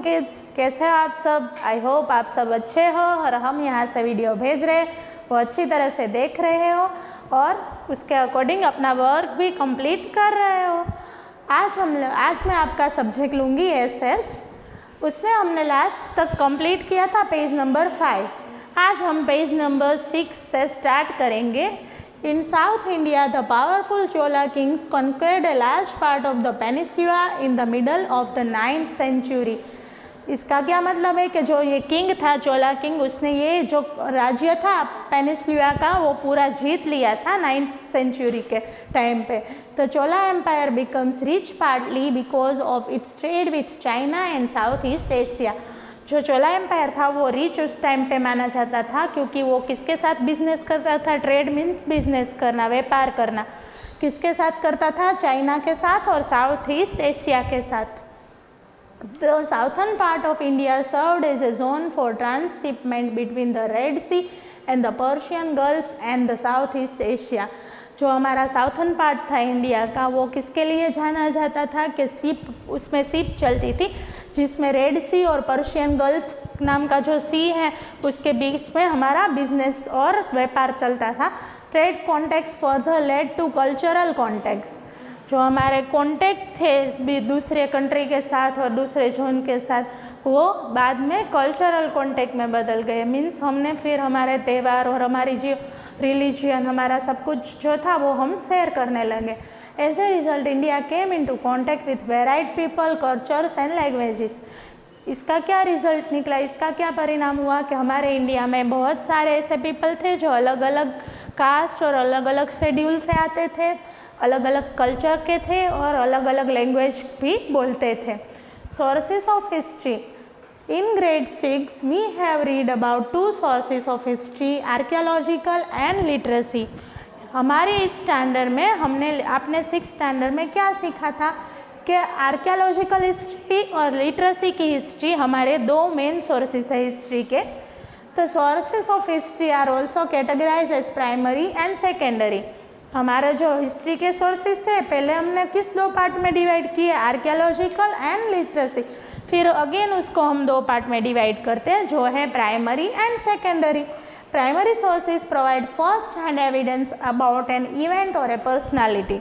Kids, कैसे हो आप सब? आई होप आप सब अच्छे हो और हम यहाँ से वीडियो भेज रहे वो अच्छी तरह से देख रहे हो और उसके अकॉर्डिंग अपना वर्क भी कंप्लीट कर रहे हो। आज मैं आपका सब्जेक्ट लूँगी एसएस। उसमें हमने लास्ट तक कंप्लीट किया था पेज नंबर 5। आज हम पेज नंबर 6 से स्टार्ट करेंगे। In South India, the powerful Chola kings conquered a large part of the peninsula in the middle of the 9th century. इसका क्या मतलब है कि जो ये किंग था चोला किंग, उसने ये जो राज्य था पेनिसुला का वो पूरा जीत लिया था 9th सेंचुरी के टाइम पे। तो Chola empire becomes rich partly because of its trade with China and South East Asia. जो चोला एम्पायर था वो रिच उस टाइम पे माना जाता था क्योंकि वो किसके साथ बिजनेस करता था? ट्रेड मीन्स बिजनेस करना, व्यापार करना। किसके साथ करता था? चाइना के साथ और साउथ ईस्ट एशिया के साथ। The southern part of India served as a zone for transshipment between the Red Sea and the Persian Gulf and the Southeast Asia. जो हमारा साउथर्न पार्ट था इंडिया का वो किसके लिए जाना जाता था कि उसमें शिप चलती थी जिसमें रेड सी और पर्शियन गल्फ नाम का जो सी है उसके बीच में हमारा बिजनेस और व्यापार चलता था। Trade contacts further led to cultural contacts. जो हमारे कॉन्टेक्ट थे भी दूसरे कंट्री के साथ और दूसरे जोन के साथ वो बाद में कल्चरल कॉन्टेक्ट में बदल गए। मीन्स हमने फिर हमारे त्यौहार और हमारी जो रिलीजियन हमारा सब कुछ जो था वो हम शेयर करने लगे। As a result India came into contact with varied people, cultures and languages. इसका क्या रिजल्ट निकला? इसका क्या परिणाम हुआ कि हमारे इंडिया में बहुत सारे ऐसे पीपल थे जो अलग अलग कास्ट और अलग अलग शेड्यूल से आते थे, अलग अलग कल्चर के थे और अलग अलग लैंग्वेज भी बोलते थे। Sources of history. In grade 6 we have read about 2 sources of history, archaeological and literacy. हमारे इस स्टैंडर्ड में आपने 6 स्टैंडर्ड में क्या सीखा था कि आर्कियोलॉजिकल हिस्ट्री और लिटरेसी की हिस्ट्री हमारे 2 मेन सोर्सेस है हिस्ट्री के। तो sources of history are also categorise as primary and secondary. हमारे जो हिस्ट्री के सोर्सेस थे पहले हमने किस 2 पार्ट में डिवाइड किए? Archaeological and literacy. फिर अगेन उसको हम 2 पार्ट में डिवाइड करते हैं जो है primary and secondary. Primary sources provide first hand evidence about an event और ए पर्सनालिटी।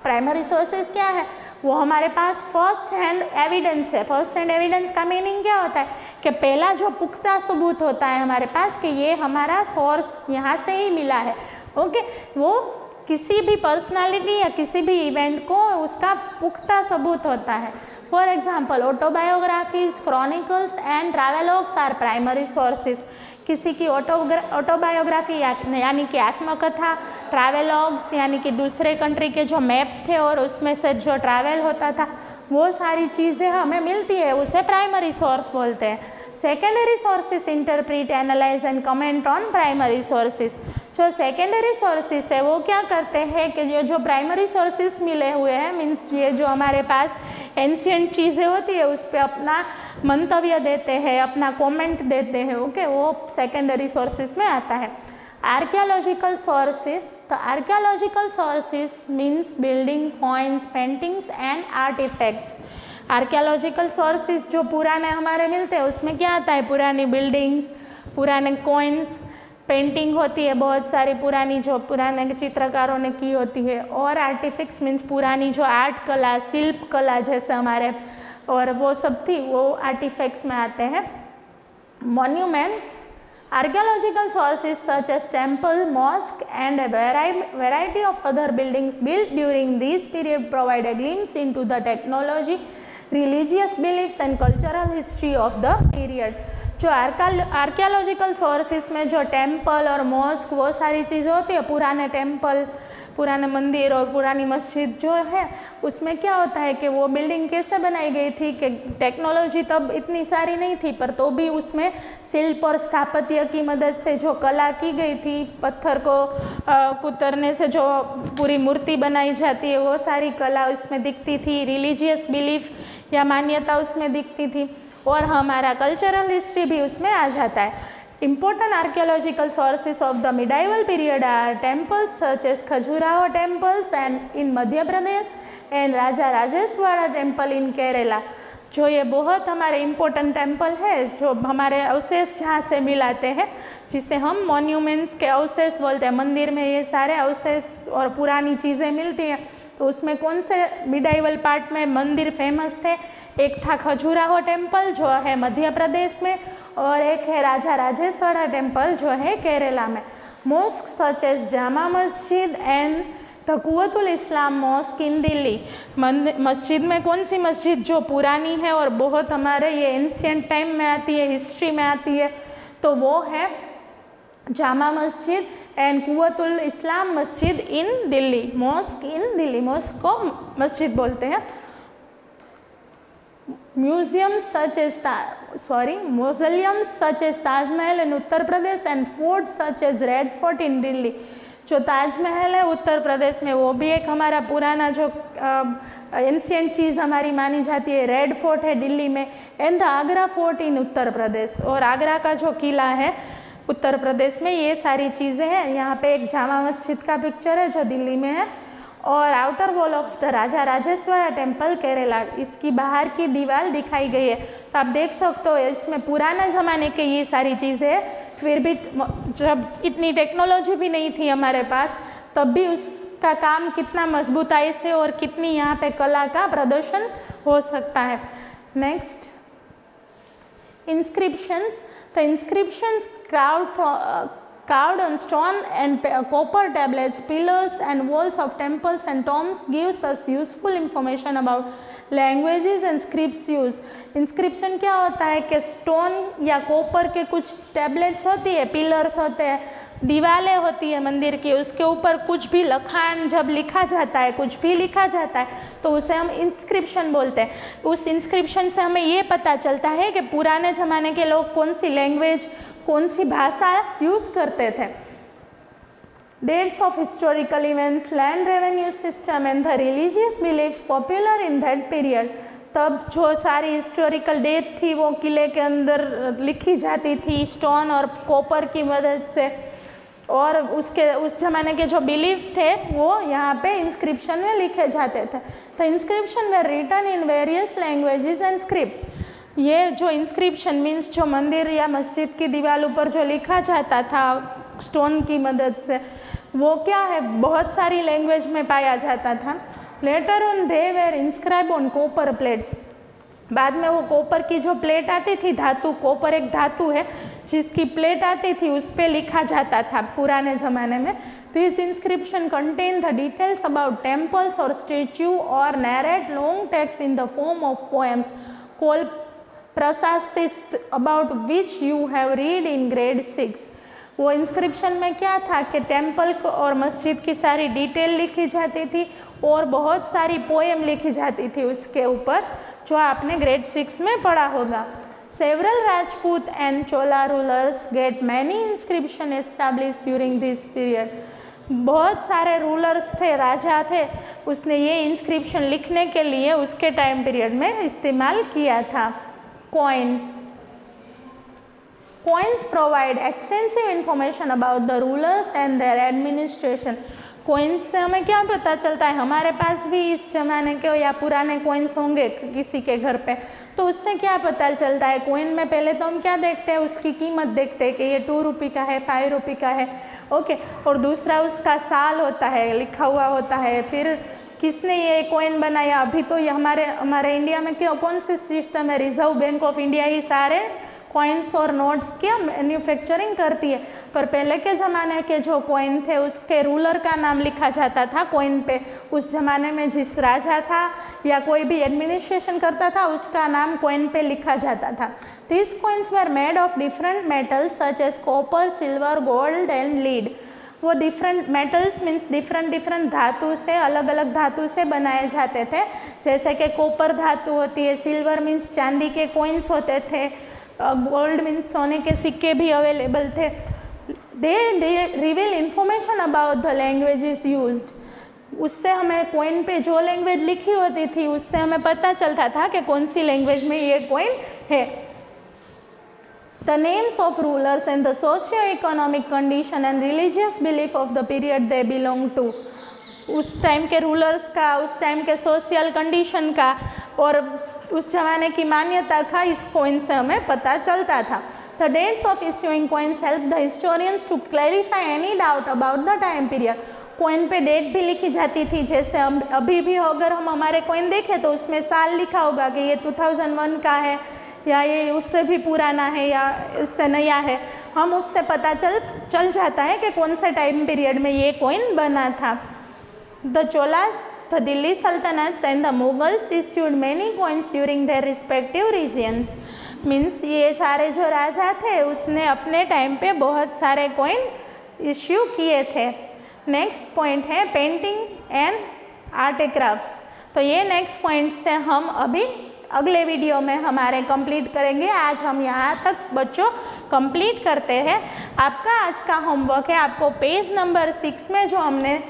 प्राइमरी सोर्सेज क्या है? वो हमारे पास फर्स्ट हैंड एविडेंस है। फर्स्ट हैंड एविडेंस का मीनिंग क्या होता है कि पहला जो पुख्ता सबूत होता है हमारे पास कि ये हमारा सोर्स यहाँ से ही मिला है। ओके, वो किसी भी पर्सनालिटी या किसी भी इवेंट को उसका पुख्ता सबूत होता है। For example autobiographies, chronicles and travelogues are primary sources. किसी की ऑटोबायोग्राफी यानी कि आत्मकथा, ट्रैवलॉग्स यानी कि दूसरे कंट्री के जो मैप थे और उसमें से जो ट्रैवल होता था वो सारी चीज़ें हमें मिलती है, उसे प्राइमरी सोर्स बोलते हैं। Secondary sources interpret, analyse and comment on primary sources. जो सेकेंडरी सोर्सेस है वो क्या करते हैं कि ये जो प्राइमरी सोर्सेस मिले हुए हैं मीन्स ये जो हमारे पास एंशियंट चीज़ें होती है उस पर अपना मंतव्य देते हैं, अपना कमेंट देते हैं। ओके, वो सेकेंडरी सोर्सेस में आता है। Archaeological sources. तो archaeological sources means building, coins, paintings and artefacts. Archaeological sources जो पुराने हमारे मिलते हैं उसमें क्या आता है? पुरानी बिल्डिंग्स, पुराने कॉइन्स, पेंटिंग होती है बहुत सारी पुरानी जो पुराने चित्रकारों ने की होती है, और आर्टिफैक्ट्स मीन्स पुरानी जो आर्ट कला, शिल्प कला जैसे हमारे और वो सब थी वो आर्टिफैक्ट्स में आते हैं। Monuments. Archaeological sources such as temple, mosque and a variety of other buildings built during this period provide a glimpse into the technology, religious beliefs and cultural history of the period. जो archaeological sources में जो temple और mask वो सारी चीज़ें होती है, पुराने टेम्पल, पुराने मंदिर और पुरानी मस्जिद जो है उसमें क्या होता है कि वो बिल्डिंग कैसे बनाई गई थी कि टेक्नोलॉजी तब इतनी सारी नहीं थी पर तो भी उसमें शिल्प और स्थापत्य की मदद से जो कला की गई थी, पत्थर को कुतरने से जो पूरी मूर्ति बनाई जाती है वो सारी कला उसमें दिखती थी। रिलीजियस बिलीफ या मान्यता उसमें दिखती थी और हमारा कल्चरल हिस्ट्री भी उसमें आ जाता है। Important archaeological sources of the medieval period are temples such as Khajuraho temples and in Madhya Pradesh and Raja Rajeshwara temple in Kerala. जो ये बहुत हमारे इम्पोर्टेंट टेम्पल है, जो हमारे अवशेष जहाँ से मिलाते हैं, जिसे हम मॉन्यूमेंट्स के अवशेष बोलते हैं। मंदिर में ये सारे अवशेष और पुरानी चीज़ें मिलती हैं। तो उसमें कौन से मिडाइवल पार्ट में मंदिर फेमस थे? एक था खजुराहो टेम्पल जो है मध्य प्रदेश में, और एक है राजा राजेश्वरा टेम्पल जो है केरला में। Mask such as Jama Masjid and the Quwwatul Islam mask in Delhi. मस्जिद में कौन सी मस्जिद जो पुरानी है और बहुत हमारे ये एंशियंट टाइम में आती है, हिस्ट्री में आती है, तो वो है Jama Masjid and Quwwatul Islam Masjid in Delhi. Mosque in Delhi, mosque को मस्जिद बोलते हैं। Museums such as Taj Mahal in Uttar Pradesh and fort such as Red Fort in Delhi. जो ताजमहल है उत्तर प्रदेश में, वो भी एक हमारा पुराना जो एंशियंट चीज़ हमारी मानी जाती है। रेड फोर्ट है दिल्ली में, एंड द आगरा फोर्ट इन उत्तर प्रदेश, और आगरा का जो किला है उत्तर प्रदेश में। ये सारी चीज़ें हैं। यहाँ पे एक जामा मस्जिद का पिक्चर है जो दिल्ली में है, और outer wall of the Raja Rajeshwara temple Kerala, इसकी बाहर की दीवार दिखाई गई है। तो आप देख सकते हो इसमें पुराने ज़माने के ये सारी चीज़ें हैं। फिर भी जब इतनी टेक्नोलॉजी भी नहीं थी हमारे पास, तब भी उसका काम कितना मजबूताई से और कितनी यहाँ पे कला का प्रदर्शन हो सकता है। Next, inscriptions. The inscriptions carved on stone and copper tablets, pillars and walls of temples and tombs gives us useful information about languages and scripts used. Inscription क्या होता है कि स्टोन या कॉपर के कुछ टैबलेट्स होती है, पिलर्स होते हैं, दीवारें होती है मंदिर की, उसके ऊपर कुछ भी लखान जब लिखा जाता है, कुछ भी लिखा जाता है, तो उसे हम इंस्क्रिप्शन बोलते हैं। उस इंस्क्रिप्शन से हमें ये पता चलता है कि पुराने ज़माने के लोग कौन सी लैंग्वेज, कौन सी भाषा यूज़ करते थे। Dates of historical events, land revenue system and the religious belief popular in that period. तब जो सारी हिस्टोरिकल डेट थी वो किले के अंदर लिखी जाती थी स्टोन और कॉपर की मदद से, और उस ज़माने के जो बिलीफ थे वो यहाँ पे इंस्क्रिप्शन में लिखे जाते थे। तो इंस्क्रिप्शन में written in various languages and script. ये जो इंस्क्रिप्शन मीन्स जो मंदिर या मस्जिद की दीवार ऊपर जो लिखा जाता था स्टोन की मदद से, वो क्या है, बहुत सारी लैंग्वेज में पाया जाता था। Later on they were inscribe on copper plates. बाद में वो कॉपर की जो प्लेट आती थी, धातु, कॉपर एक धातु है जिसकी प्लेट आती थी, उस पर लिखा जाता था पुराने ज़माने में। This inscription contain the details about temples और स्टेच्यू और narrate long text in the form of poems called prashasti about which you have read in grade 6। वो इंस्क्रिप्शन में क्या था कि टेम्पल और मस्जिद की सारी डिटेल लिखी जाती थी और बहुत सारी पोएम लिखी जाती थी उसके ऊपर, जो आपने ग्रेड 6 में पढ़ा होगा। Several Rajput and Chola rulers get many inscription established during this period. बहुत सारे रूलर्स थे, राजा थे, उसने ये इंस्क्रिप्शन लिखने के लिए उसके टाइम पीरियड में इस्तेमाल किया था। Coins provide extensive information about the rulers and their administration. Coins से हमें क्या पता चलता है, हमारे पास भी इस ज़माने के या पुराने कोइंस होंगे किसी के घर पे, तो उससे क्या पता चलता है। कोइन में पहले तो हम क्या देखते हैं, उसकी कीमत देखते हैं कि ये 2 रुपये का है, 5 रुपये का है, ओके, और दूसरा उसका साल होता है, लिखा हुआ होता है, फिर किसने ये कोइन बनाया। अभी तो ये हमारे इंडिया में क्या कौन सी सिस्टम है, रिजर्व बैंक ऑफ इंडिया ही सारे कॉइन्स और नोट्स की मैन्युफैक्चरिंग करती है, पर पहले के ज़माने के जो कॉइन थे उसके रूलर का नाम लिखा जाता था कॉइन पे। उस ज़माने में जिस राजा था या कोई भी एडमिनिस्ट्रेशन करता था उसका नाम कॉइन पे लिखा जाता था। This coins were made of different metals such as copper, silver, gold and lead. वो डिफरेंट मेटल्स मीन्स डिफरेंट धातु से, अलग अलग धातु से बनाए जाते थे, जैसे कि कॉपर धातु होती है, सिल्वर मीन्स चांदी के कॉइन्स होते थे, गोल्ड मीन्स सोने के सिक्के भी अवेलेबल थे। They reveal information about the languages used. उससे हमें कॉइन पे जो लैंग्वेज लिखी होती थी उससे हमें पता चलता था कि कौन सी लैंग्वेज में ये कॉइन है। The names of rulers and the socio-economic condition and religious belief of the period they belong to. उस टाइम के रूलर्स का, उस टाइम के सोशल कंडीशन का और उस ज़माने की मान्यता का इस कॉइन से हमें पता चलता था। The dates of issuing coins help the historians to clarify any doubt about the time period. Coin पे डेट भी लिखी जाती थी, जैसे अभी भी अगर हम हमारे कॉइन देखें तो उसमें साल लिखा होगा कि ये 2001 का है या ये उससे भी पुराना है या उससे नया है। हम उससे पता चल जाता है कि कौन से टाइम पीरियड में ये कॉइन बना था। The Cholas, the Delhi Sultanate and the Mughals issued many coins during their respective regions. Means ये सारे जो राजा थे उसने अपने टाइम पे बहुत सारे कॉइन इश्यू किए थे। नेक्स्ट पॉइंट है painting and art and crafts. तो ये नेक्स्ट पॉइंट से हम अभी अगले वीडियो में हमारे कंप्लीट करेंगे। आज हम यहाँ तक बच्चों कंप्लीट करते हैं। आपका आज का होमवर्क है, आपको पेज नंबर 6 में जो हमने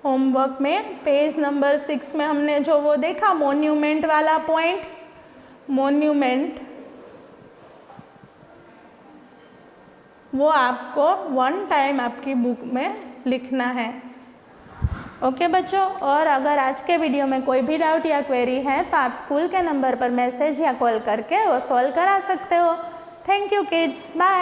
होमवर्क में पेज नंबर 6 में हमने जो वो देखा मोन्यूमेंट वाला पॉइंट, मोन्यूमेंट, वो आपको 1 टाइम आपकी बुक में लिखना है। ओके बच्चों, और अगर आज के वीडियो में कोई भी डाउट या क्वेरी है तो आप स्कूल के नंबर पर मैसेज या कॉल करके वो सॉल्व करा सकते हो। Thank you kids, bye.